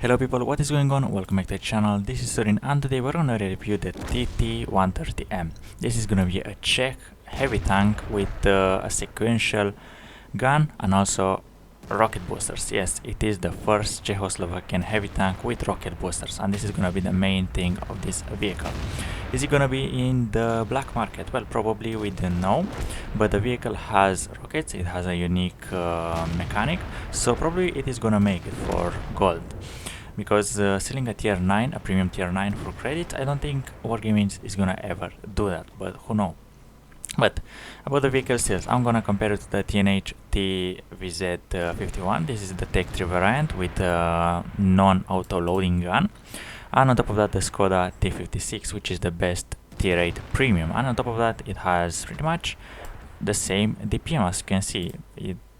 Hello people, what is going on? Welcome back to the channel. This is Sorins and today we're gonna review the TT-130M. This is gonna be a Czech heavy tank with a sequential gun and also rocket boosters. Yes, it is the first Czechoslovakian heavy tank with rocket boosters, and this is gonna be the main thing of this vehicle. Is it gonna be in the black market? Well, probably we don't know, but the vehicle has rockets, it has a unique mechanic, so probably it is gonna make it for gold. Because selling a tier 9, a premium tier 9 for credit, I don't think Wargaming is gonna ever do that, but who knows. But about the vehicle sales, I'm gonna compare it to the TNH TVZ51. This is the Tech 3 variant with a non-auto loading gun, and on top of that the Skoda T56, which is the best tier 8 premium, and on top of that it has pretty much the same DPM. As you can see,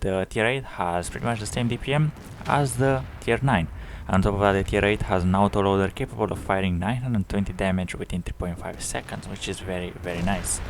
the tier 8 has pretty much the same DPM as the tier 9. On top of that, the tier 8 has an autoloader capable of firing 920 damage within 3.5 seconds, which is very nice.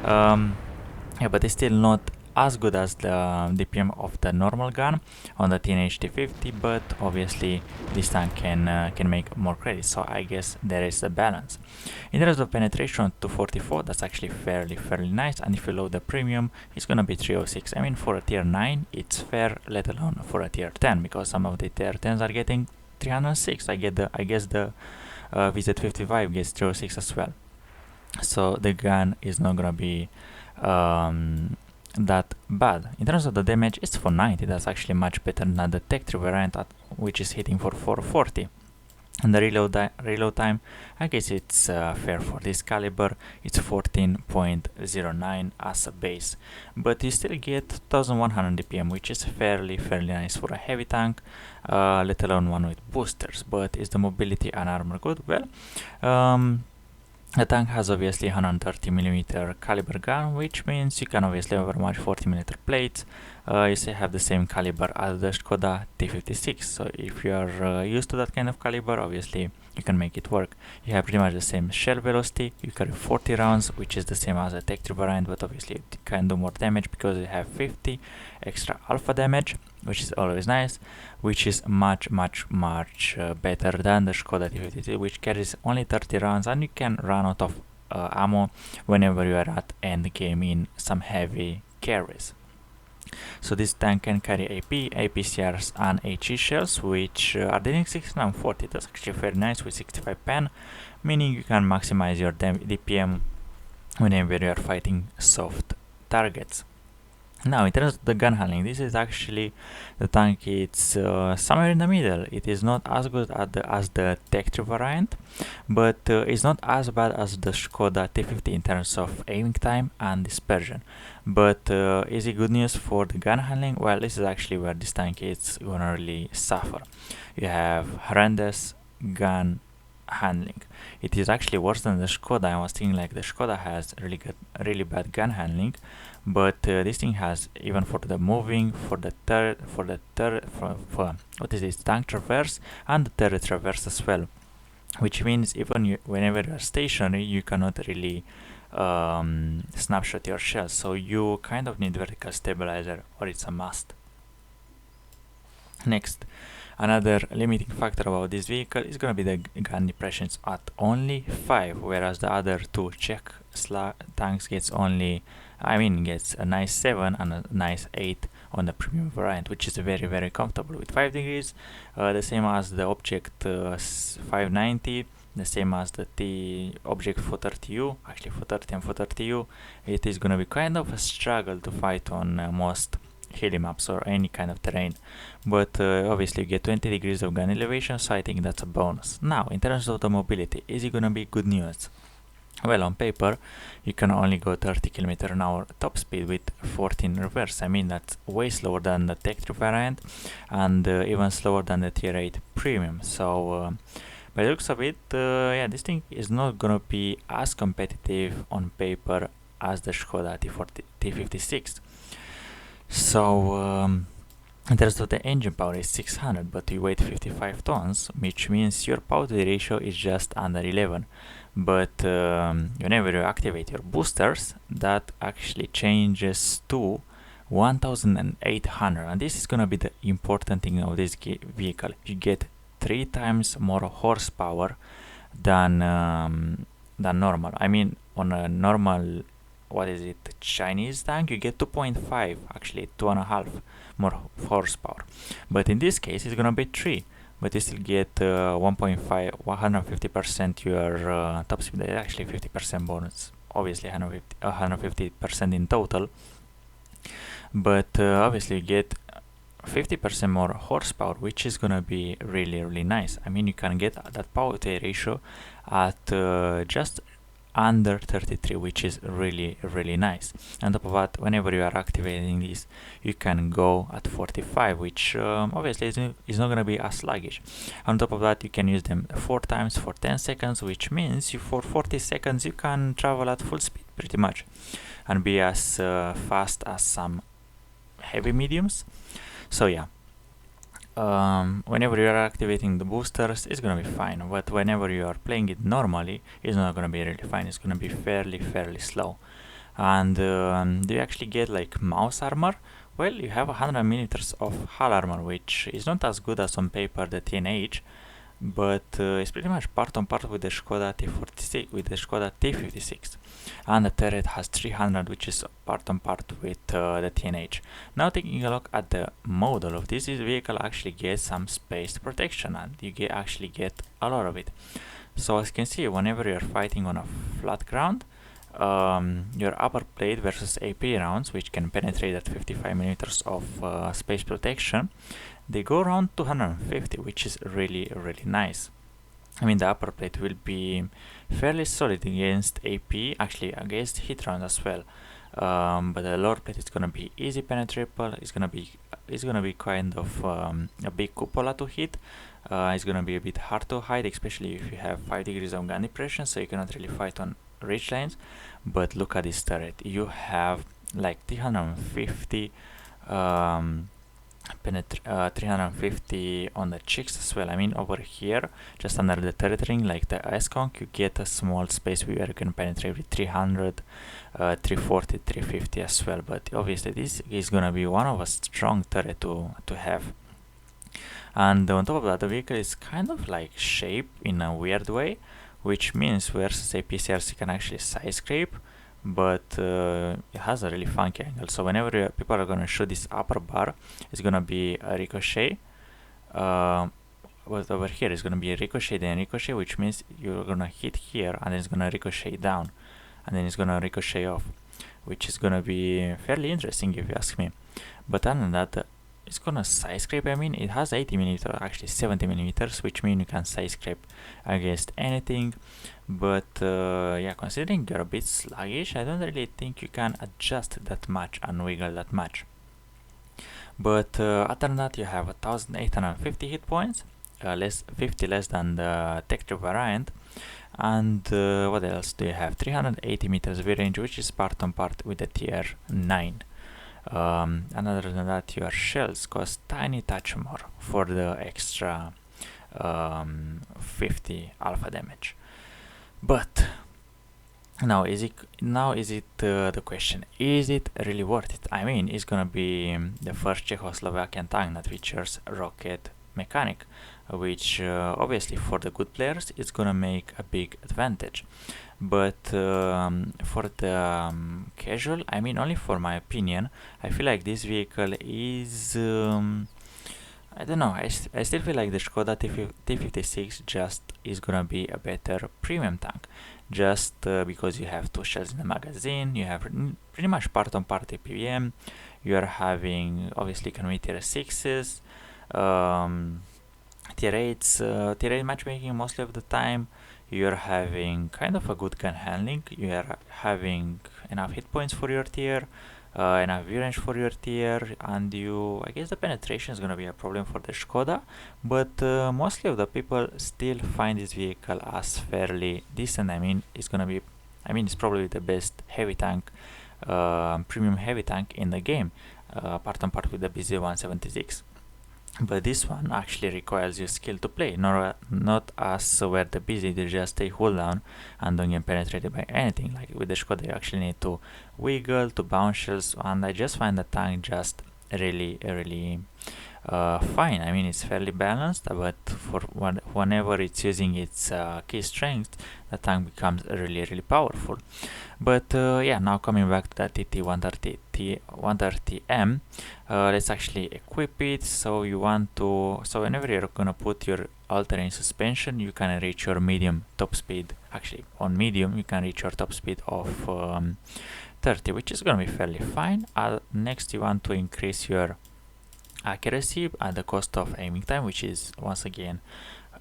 Yeah, but it's still not as good as the DPM of the normal gun on the TNH T50, but obviously this tank can make more credits, so I guess there is a balance. In terms of penetration, 244, that's actually fairly nice, and if you load the premium, it's gonna be 306. I mean, for a tier 9, it's fair, let alone for a tier 10, because some of the tier 10s are getting 306. I guess the VZ55 gets 306 as well. So the gun is not gonna be that bad. In terms of the damage, it's 490. That's actually much better than the Tech 3 variant, which is hitting for 440. And the reload time, I guess it's fair for this caliber. It's 14.09 as a base, but you still get 2100 DPM, which is fairly nice for a heavy tank, let alone one with boosters. But is the mobility and armor good? Well, the tank has obviously 130mm caliber gun, which means you can obviously overmatch 40mm plates. You still have the same caliber as the Skoda T56, so if you are used to that kind of caliber, obviously you can make it work. You have pretty much the same shell velocity, you carry 40 rounds, which is the same as a Tech 3 variant, but obviously it can do more damage because you have 50 extra alpha damage, which is always nice, which is much better than the Skoda T52, which carries only 30 rounds, and you can run out of ammo whenever you are at end game in some heavy carries. So this tank can carry AP, APCRs and HE shells, which are dealing 60 and 40. That's actually very nice with 65 pen, meaning you can maximize your DPM whenever you are fighting soft targets. Now, in terms of the gun handling, this is actually the tank. It's somewhere in the middle. It is not as good as the Tech 3 variant, but it's not as bad as the Skoda T50 in terms of aiming time and dispersion. But is it good news for the gun handling? Well, this is actually where this tank is gonna really suffer. You have horrendous gun handling. It is actually worse than the Skoda. I was thinking like the Skoda has really bad gun handling, but this thing has, even for the moving, for what is this, tank traverse and the turret traverse as well, which means even whenever you are stationary, you cannot really snapshot your shells, so you kind of need vertical stabilizer, or it's a must. Next, another limiting factor about this vehicle is going to be the gun depressions at only 5, whereas the other two Czech tanks gets only, gets a nice 7 and a nice 8 on the premium variant, which is very comfortable with 5 degrees, the same as the Object 590, the same as the Object 430U. Actually 430 and 430U, it is going to be kind of a struggle to fight on most hilly maps or any kind of terrain, but obviously you get 20 degrees of gun elevation, so I think that's a bonus. Now, in terms of the mobility, is it gonna be good news? Well, on paper you can only go 30 km/h top speed with 14 reverse. I mean, that's way slower than the Tech 3 variant, and even slower than the tier 8 premium. So by the looks of it, yeah, this thing is not gonna be as competitive on paper as the Skoda T56. So in terms of the engine power, is 600, but you weigh 55 tons, which means your power to the ratio is just under 11. But whenever you activate your boosters, that actually changes to 1800, and this is gonna be the important thing of this vehicle. You get 3 times more horsepower than normal. I mean, on a normal, what is it, Chinese tank, you get 2.5, actually 2.5 more horsepower, but in this case it's gonna be 3, but you still get 1.5, 150% your top speed. Actually 50% bonus, obviously 150% in total, but obviously you get 50% more horsepower, which is gonna be really nice. I mean, you can get that power to weight ratio at just under 33, which is really nice. On top of that, whenever you are activating this, you can go at 45, which obviously is not gonna be as sluggish. On top of that, you can use them 4 times for 10 seconds, which means for 40 seconds you can travel at full speed pretty much and be as fast as some heavy mediums. So yeah, whenever you are activating the boosters, it's gonna be fine, but whenever you are playing it normally, it's not gonna be really fine. It's gonna be fairly slow. And do you actually get like mouse armor? Well, you have 100 millimeters of hull armor, which is not as good as on paper the TNH, but it's pretty much part on part with the Skoda T46, with the Skoda T56, and the turret has 300, which is part on part with the TNH. Now taking a look at the model of this vehicle, actually gets some space protection, and you actually get a lot of it. So as you can see, whenever you're fighting on a flat ground, your upper plate versus AP rounds, which can penetrate at 55 millimeters of space protection, they go around 250, which is really nice. I mean, the upper plate will be fairly solid against AP, actually against hit rounds as well. But the lower plate is gonna be easy penetrable. It's gonna be kind of a big cupola to hit. It's gonna be a bit hard to hide, especially if you have 5 degrees of gun depression, so you cannot really fight on ridge lines. But look at this turret. You have like 350 350 on the cheeks as well. I mean, over here, just under the turret ring, like the S-Conk, you get a small space where you can penetrate with 300, 340, 350 as well. But obviously this is gonna be one of a strong turret to have. And on top of that, the vehicle is kind of like shaped in a weird way, which means versus a PCRC can actually side scrape, but it has a really funky angle. So whenever people are gonna shoot this upper bar, it's gonna be a ricochet. But over here it's gonna be a ricochet, then ricochet, which means you're gonna hit here and then it's gonna ricochet down, and then it's gonna ricochet off, which is gonna be fairly interesting if you ask me. But other than that, it's gonna side scrape. I mean, it has 80 millimeters, actually 70 millimeters, which means you can side scrape against anything. But yeah, considering you're a bit sluggish, I don't really think you can adjust that much and wiggle that much. But other than that, you have 1850 hit points, 50 less than the Tech 3 variant. And what else do you have? 380 meters view range, which is part on part with the tier 9. And other than that, your shells cost tiny touch more for the extra 50 alpha damage. But now is it the question, is it really worth it? I mean, it's gonna be the first Czechoslovakian tank that features rocket mechanic, which obviously for the good players it's gonna make a big advantage. But for the casual, I mean, only for my opinion, I feel like this vehicle is I don't know, I still feel like the Skoda T56 just is gonna be a better premium tank, just because you have 2 shells in the magazine, you have pretty much part on part APM, you are having obviously can be tier 6s, tier 8s, tier 8 matchmaking mostly of the time, you are having kind of a good gun handling, you are having enough hit points for your tier, enough view range for your tier, and I guess the penetration is gonna be a problem for the Skoda, but mostly of the people still find this vehicle as fairly decent. I mean, it's probably the best heavy tank, premium heavy tank in the game, part on part with the BZ-176. But this one actually requires your skill to play, not as where the BZ they just stay hold down and don't get penetrated by anything. Like with the Skoda, you actually need to wiggle, to bounce shells, and I just find the tank just really fine. I mean, it's fairly balanced, but for whenever it's using its key strength, the tank becomes really powerful. But yeah, now coming back to that TT-130M, let's actually equip it. So whenever you're gonna put your all-terrain suspension, you can reach your medium top speed. Actually, on medium, you can reach your top speed of 30, which is gonna be fairly fine. Next, you want to increase your accuracy at the cost of aiming time, which is once again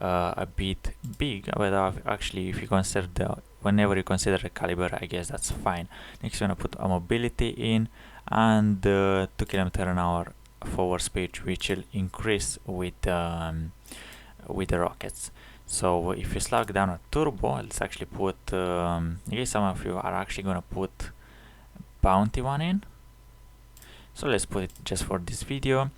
a bit big, but actually if you consider whenever you consider the caliber, I guess that's fine. Next, you want to put a mobility in and 2 km/h forward speed, which will increase with the rockets. So if you slug down a turbo, let's actually put I guess some of you are actually gonna put bounty one in, so let's put it just for this video.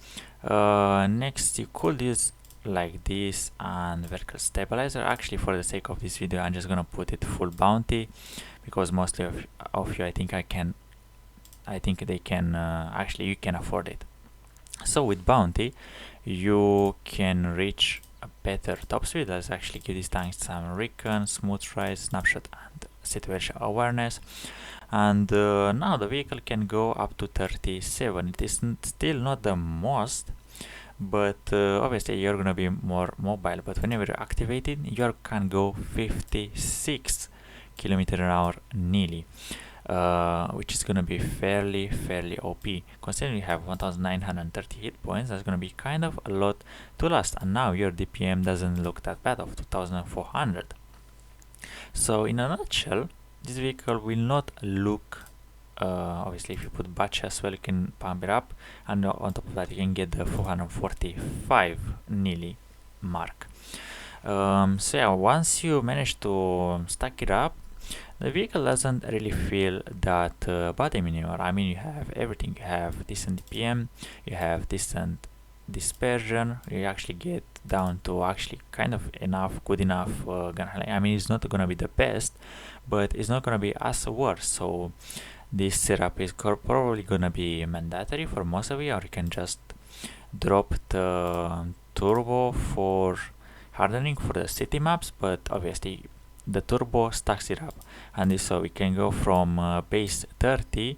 Next, you could use like this and vertical stabilizer. Actually, for the sake of this video, I'm just gonna put it full bounty, because mostly of you, I think they can actually, you can afford it. So with bounty, you can reach a better top speed. Let's actually give these tanks some recon, smooth ride, snapshot, and situation awareness. And now the vehicle can go up to 37. It is still not the most, but obviously you're gonna be more mobile. But whenever you activate it, you can go 56 km/h nearly, which is gonna be fairly OP. Considering you have 1930 hit points, that's gonna be kind of a lot to last. And now your DPM doesn't look that bad, of 2400. So in a nutshell, this vehicle will not look, obviously if you put batch as well, you can pump it up, and on top of that you can get the 445 nearly mark. So yeah, once you manage to stack it up, the vehicle doesn't really feel that bad anymore. I mean, you have everything. You have decent DPM, you have decent dispersion, you actually get down to actually kind of good enough gun handling. I mean, it's not gonna be the best, but it's not gonna be as worse. So this setup is probably gonna be mandatory for most of you, or you can just drop the turbo for hardening for the city maps. But obviously the turbo stacks it up, and so we can go from base 30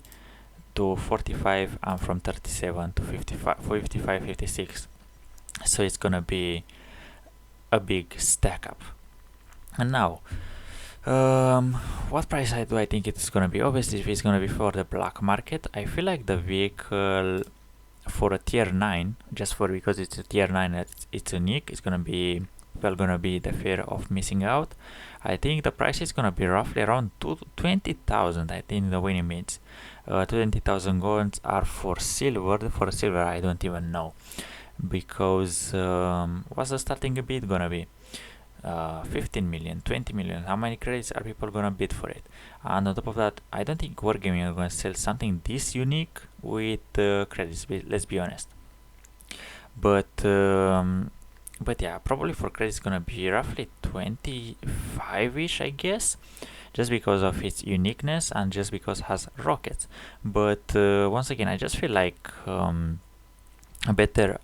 to 45 and from 37 to 55, 56. So it's gonna be a big stack up. And now, what price do I think it's gonna be? Obviously, if it's gonna be for the black market, I feel like the vehicle for a tier 9, just because it's a tier 9, it's unique, it's gonna be the fear of missing out. I think the price is gonna be roughly around 20,000. I think the winning means 20,000 golds are for silver. For silver, I don't even know, because what's the starting bid gonna be? 15 million, 20 million. How many credits are people gonna bid for it? And on top of that, I don't think Wargaming are gonna sell something this unique with credits. Let's be honest. But yeah, probably for credits gonna be roughly 25-ish, I guess, just because of its uniqueness and just because it has rockets. But once again, I just feel like a better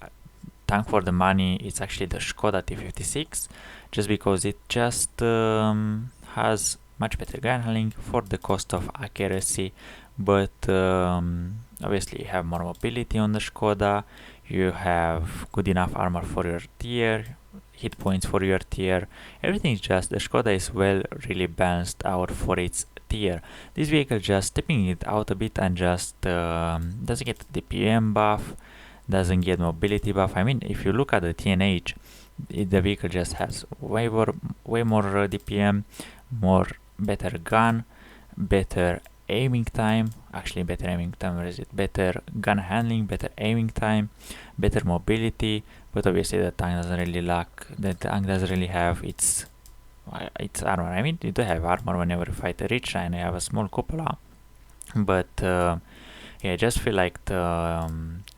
tank for the money is actually the Skoda T56, just because it just has much better gun handling for the cost of accuracy. But obviously you have more mobility on the Skoda, you have good enough armor for your tier, hit points for your tier, everything is just, the Skoda is really balanced out for its tier. This vehicle just stepping it out a bit and just doesn't get the DPM buff, doesn't get mobility buff. I mean, if you look at the TNH, the vehicle just has way more DPM, better gun, better aiming time, better gun handling, better aiming time, better mobility. But obviously the tank doesn't really have its armor. I mean, you do have armor whenever you fight a rich, and you have a small cupola, but yeah, I just feel like the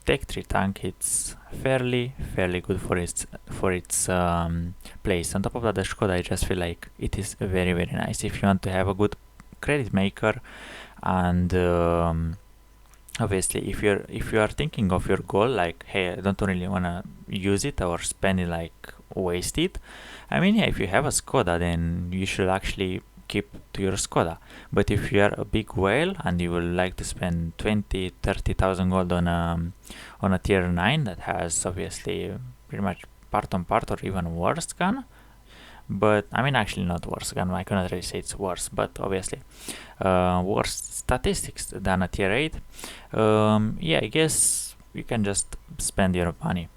Tech 3 tank, it's fairly good for its place. On top of that, the Skoda, I just feel like it is very nice if you want to have a good credit maker and obviously, if you are thinking of your goal, like, hey, I don't really wanna use it or spend it, like waste it. I mean, yeah, if you have a Skoda, then you should actually keep to your Skoda. But if you are a big whale and you would like to spend 20-30,000 gold on a tier 9 that has obviously pretty much part on part or even worse gun, but I mean, actually not worse gun, I cannot really say it's worse, but obviously worse statistics than a tier 8, yeah, I guess you can just spend your money.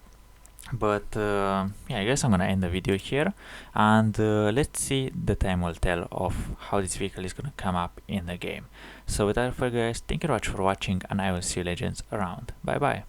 But yeah, I guess I'm gonna end the video here, and let's see, the time will tell of how this vehicle is gonna come up in the game. So without further, guys, thank you very much for watching, and I will see you legends around. Bye bye.